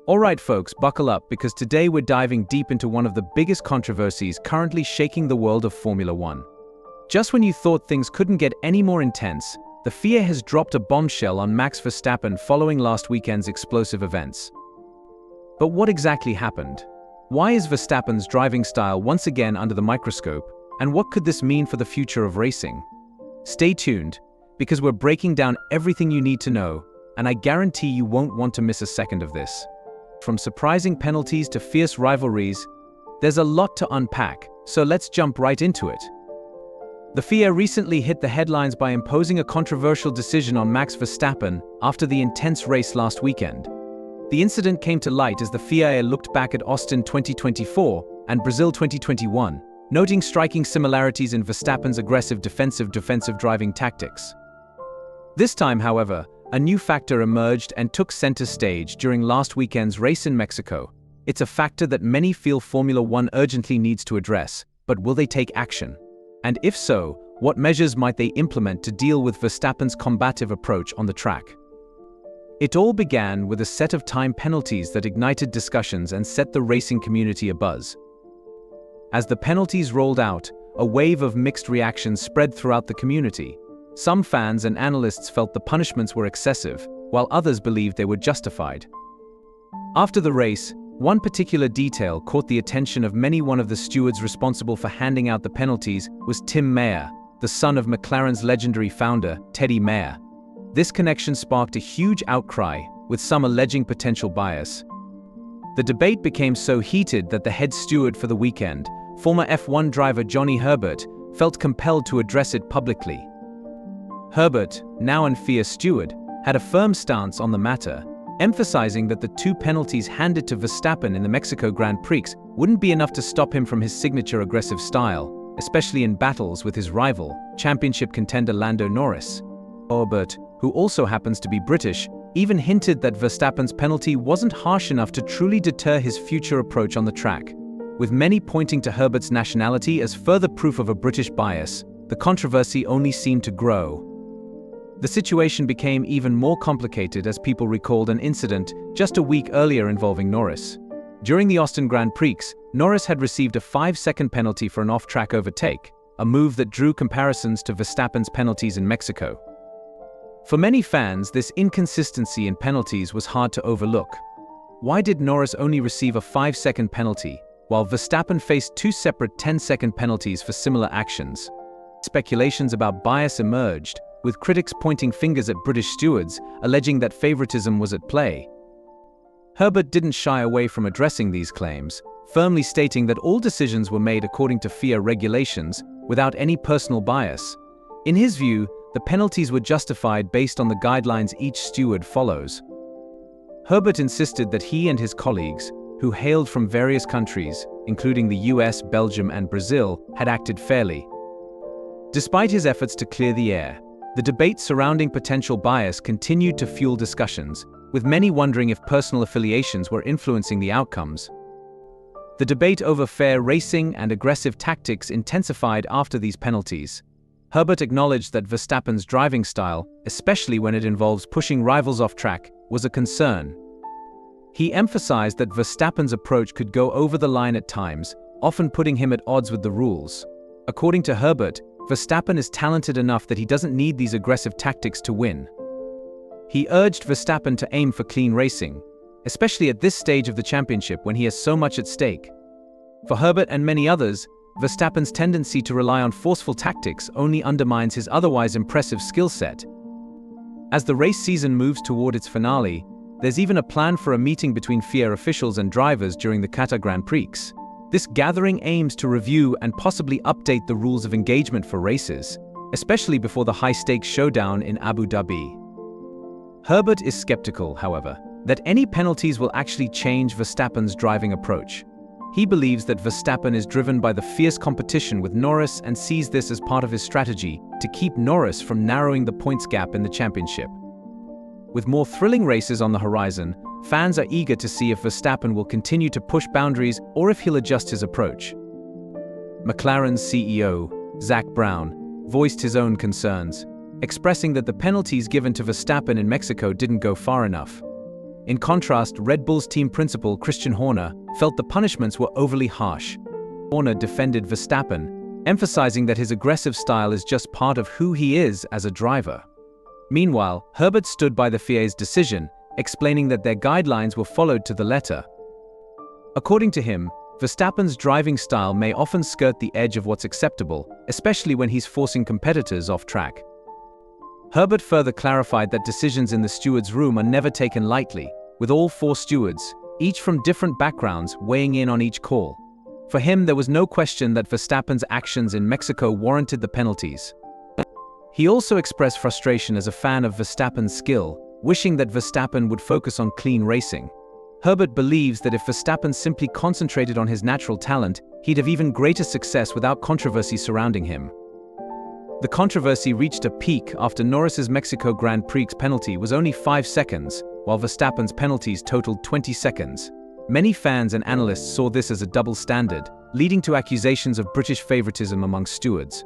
Alright folks, buckle up because today we're diving deep into one of the biggest controversies currently shaking the world of Formula One. Just when you thought things couldn't get any more intense, the FIA has dropped a bombshell on Max Verstappen following last weekend's explosive events. But what exactly happened? Why is Verstappen's driving style once again under the microscope, and what could this mean for the future of racing? Stay tuned, because we're breaking down everything you need to know, and I guarantee you won't want to miss a second of this. From surprising penalties to fierce rivalries, there's a lot to unpack, so let's jump right into it. The FIA recently hit the headlines by imposing a controversial decision on Max Verstappen after the intense race last weekend. The incident came to light as the FIA looked back at Austin 2024 and Brazil 2021, noting striking similarities in Verstappen's aggressive defensive driving tactics. This time, however, a new factor emerged and took center stage during last weekend's race in Mexico. It's a factor that many feel Formula One urgently needs to address, but will they take action? And if so, what measures might they implement to deal with Verstappen's combative approach on the track? It all began with a set of time penalties that ignited discussions and set the racing community abuzz. As the penalties rolled out, a wave of mixed reactions spread throughout the community. Some fans and analysts felt the punishments were excessive, while others believed they were justified. After the race, one particular detail caught the attention of many. One of the stewards responsible for handing out the penalties was Tim Mayer, the son of McLaren's legendary founder, Teddy Mayer. This connection sparked a huge outcry, with some alleging potential bias. The debate became so heated that the head steward for the weekend, former F1 driver Johnny Herbert, felt compelled to address it publicly. Herbert, now an FIA steward, had a firm stance on the matter, emphasizing that the two penalties handed to Verstappen in the Mexico Grand Prix wouldn't be enough to stop him from his signature aggressive style, especially in battles with his rival, championship contender Lando Norris. Herbert, who also happens to be British, even hinted that Verstappen's penalty wasn't harsh enough to truly deter his future approach on the track. With many pointing to Herbert's nationality as further proof of a British bias, the controversy only seemed to grow. The situation became even more complicated as people recalled an incident just a week earlier involving Norris. During the Austin Grand Prix, Norris had received a 5-second penalty for an off-track overtake, a move that drew comparisons to Verstappen's penalties in Mexico. For many fans, this inconsistency in penalties was hard to overlook. Why did Norris only receive a 5-second penalty, while Verstappen faced 2 separate 10-second penalties for similar actions? Speculations about bias emerged, with critics pointing fingers at British stewards, alleging that favoritism was at play. Herbert didn't shy away from addressing these claims, firmly stating that all decisions were made according to FIA regulations, without any personal bias. In his view, the penalties were justified based on the guidelines each steward follows. Herbert insisted that he and his colleagues, who hailed from various countries, including the US, Belgium, and Brazil, had acted fairly. Despite his efforts to clear the air, the debate surrounding potential bias continued to fuel discussions, with many wondering if personal affiliations were influencing the outcomes. The debate over fair racing and aggressive tactics intensified after these penalties. Herbert acknowledged that Verstappen's driving style, especially when it involves pushing rivals off track, was a concern. He emphasized that Verstappen's approach could go over the line at times, often putting him at odds with the rules. According to Herbert, Verstappen is talented enough that he doesn't need these aggressive tactics to win. He urged Verstappen to aim for clean racing, especially at this stage of the championship when he has so much at stake. For Herbert and many others, Verstappen's tendency to rely on forceful tactics only undermines his otherwise impressive skill set. As the race season moves toward its finale, there's even a plan for a meeting between FIA officials and drivers during the Qatar Grand Prix. This gathering aims to review and possibly update the rules of engagement for races, especially before the high-stakes showdown in Abu Dhabi. Herbert is skeptical, however, that any penalties will actually change Verstappen's driving approach. He believes that Verstappen is driven by the fierce competition with Norris and sees this as part of his strategy to keep Norris from narrowing the points gap in the championship. With more thrilling races on the horizon, fans are eager to see if Verstappen will continue to push boundaries or if he'll adjust his approach. McLaren's CEO, Zak Brown, voiced his own concerns, expressing that the penalties given to Verstappen in Mexico didn't go far enough. In contrast, Red Bull's team principal Christian Horner felt the punishments were overly harsh. Horner defended Verstappen, emphasizing that his aggressive style is just part of who he is as a driver. Meanwhile, Herbert stood by the FIA's decision, explaining that their guidelines were followed to the letter. According to him, Verstappen's driving style may often skirt the edge of what's acceptable, especially when he's forcing competitors off track. Herbert further clarified that decisions in the stewards' room are never taken lightly, with all 4 stewards, each from different backgrounds, weighing in on each call. For him, there was no question that Verstappen's actions in Mexico warranted the penalties. He also expressed frustration as a fan of Verstappen's skill, wishing that Verstappen would focus on clean racing. Herbert believes that if Verstappen simply concentrated on his natural talent, he'd have even greater success without controversy surrounding him. The controversy reached a peak after Norris's Mexico Grand Prix penalty was only 5 seconds, while Verstappen's penalties totaled 20 seconds. Many fans and analysts saw this as a double standard, leading to accusations of British favoritism among stewards.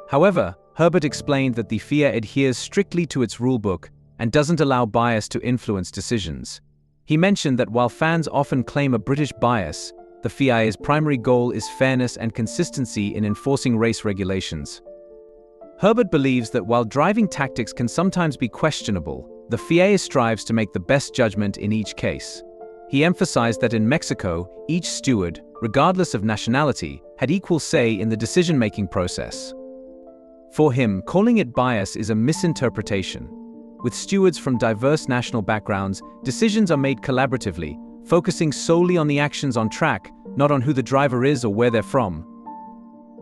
However, Herbert explained that the FIA adheres strictly to its rulebook and doesn't allow bias to influence decisions. He mentioned that while fans often claim a British bias, the FIA's primary goal is fairness and consistency in enforcing race regulations. Herbert believes that while driving tactics can sometimes be questionable, the FIA strives to make the best judgment in each case. He emphasized that in Mexico, each steward, regardless of nationality, had equal say in the decision-making process. For him, calling it bias is a misinterpretation. With stewards from diverse national backgrounds, decisions are made collaboratively, focusing solely on the actions on track, not on who the driver is or where they're from.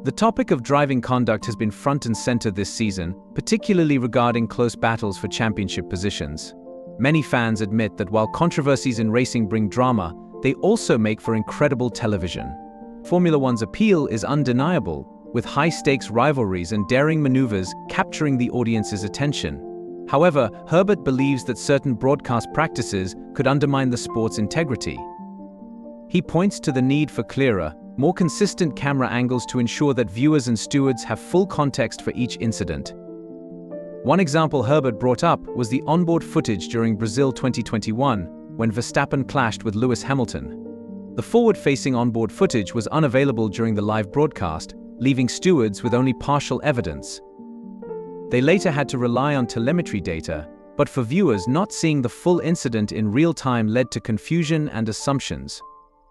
The topic of driving conduct has been front and center this season, particularly regarding close battles for championship positions. Many fans admit that while controversies in racing bring drama, they also make for incredible television. Formula One's appeal is undeniable, with high-stakes rivalries and daring maneuvers capturing the audience's attention. However, Herbert believes that certain broadcast practices could undermine the sport's integrity. He points to the need for clearer, more consistent camera angles to ensure that viewers and stewards have full context for each incident. One example Herbert brought up was the onboard footage during Brazil 2021, when Verstappen clashed with Lewis Hamilton. The forward-facing onboard footage was unavailable during the live broadcast, leaving stewards with only partial evidence. They later had to rely on telemetry data, but for viewers, not seeing the full incident in real time led to confusion and assumptions.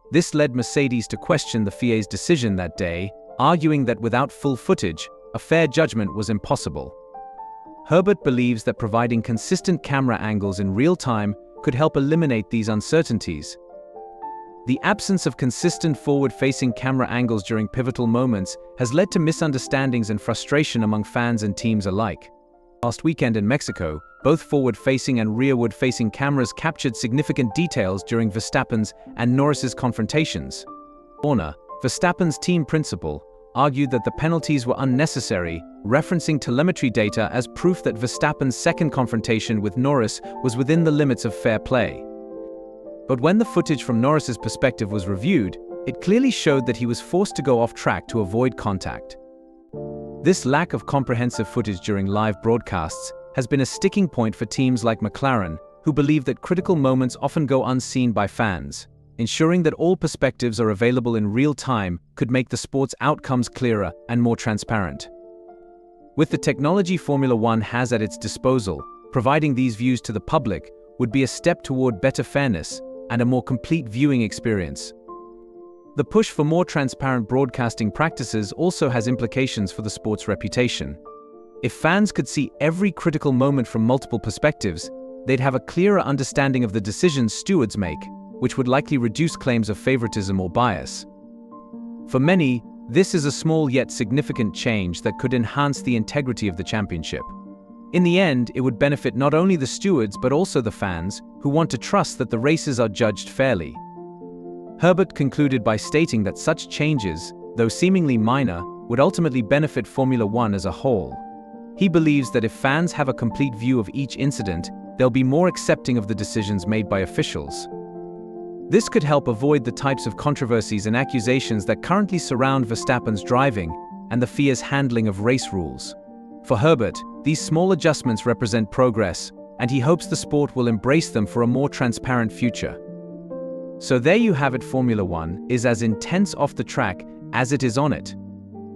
This led Mercedes to question the FIA's decision that day, arguing that without full footage, a fair judgment was impossible. Herbert believes that providing consistent camera angles in real time could help eliminate these uncertainties. The absence of consistent forward-facing camera angles during pivotal moments has led to misunderstandings and frustration among fans and teams alike. Last weekend in Mexico, both forward-facing and rearward-facing cameras captured significant details during Verstappen's and Norris's confrontations. Horner, Verstappen's team principal, argued that the penalties were unnecessary, referencing telemetry data as proof that Verstappen's second confrontation with Norris was within the limits of fair play. But when the footage from Norris's perspective was reviewed, it clearly showed that he was forced to go off track to avoid contact. This lack of comprehensive footage during live broadcasts has been a sticking point for teams like McLaren, who believe that critical moments often go unseen by fans. Ensuring that all perspectives are available in real time could make the sport's outcomes clearer and more transparent. With the technology Formula One has at its disposal, providing these views to the public would be a step toward better fairness and a more complete viewing experience. The push for more transparent broadcasting practices also has implications for the sport's reputation. If fans could see every critical moment from multiple perspectives, they'd have a clearer understanding of the decisions stewards make, which would likely reduce claims of favoritism or bias. For many, this is a small yet significant change that could enhance the integrity of the championship. In the end, it would benefit not only the stewards but also the fans, who want to trust that the races are judged fairly. Herbert concluded by stating that such changes, though seemingly minor, would ultimately benefit Formula One as a whole. He believes that if fans have a complete view of each incident, they'll be more accepting of the decisions made by officials. This could help avoid the types of controversies and accusations that currently surround Verstappen's driving and the FIA's handling of race rules. For Herbert, these small adjustments represent progress, and he hopes the sport will embrace them for a more transparent future. So there you have it. Formula One is as intense off the track as it is on it.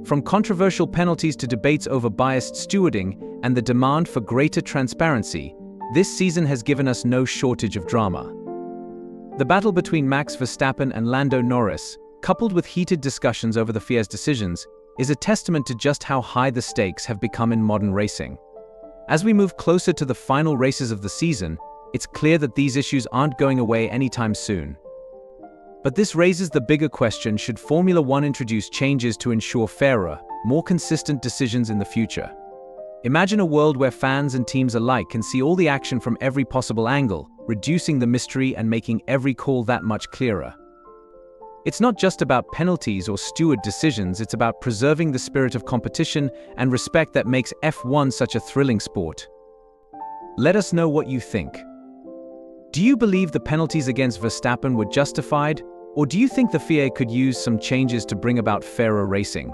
From controversial penalties to debates over biased stewarding and the demand for greater transparency, this season has given us no shortage of drama. The battle between Max Verstappen and Lando Norris, coupled with heated discussions over the FIA's decisions, is a testament to just how high the stakes have become in modern racing. As we move closer to the final races of the season, it's clear that these issues aren't going away anytime soon. But this raises the bigger question: should Formula One introduce changes to ensure fairer, more consistent decisions in the future? Imagine a world where fans and teams alike can see all the action from every possible angle, reducing the mystery and making every call that much clearer. It's not just about penalties or steward decisions, it's about preserving the spirit of competition and respect that makes F1 such a thrilling sport. Let us know what you think. Do you believe the penalties against Verstappen were justified, or do you think the FIA could use some changes to bring about fairer racing?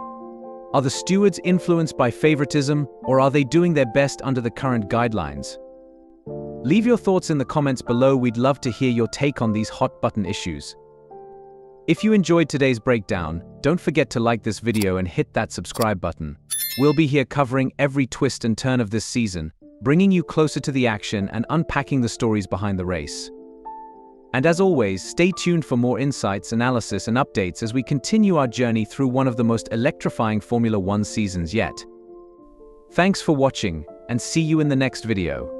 Are the stewards influenced by favoritism, or are they doing their best under the current guidelines? Leave your thoughts in the comments below. We'd love to hear your take on these hot-button issues. If you enjoyed today's breakdown, don't forget to like this video and hit that subscribe button. We'll be here covering every twist and turn of this season, bringing you closer to the action and unpacking the stories behind the race. And as always, stay tuned for more insights, analysis, and updates as we continue our journey through one of the most electrifying Formula One seasons yet. Thanks for watching, and see you in the next video.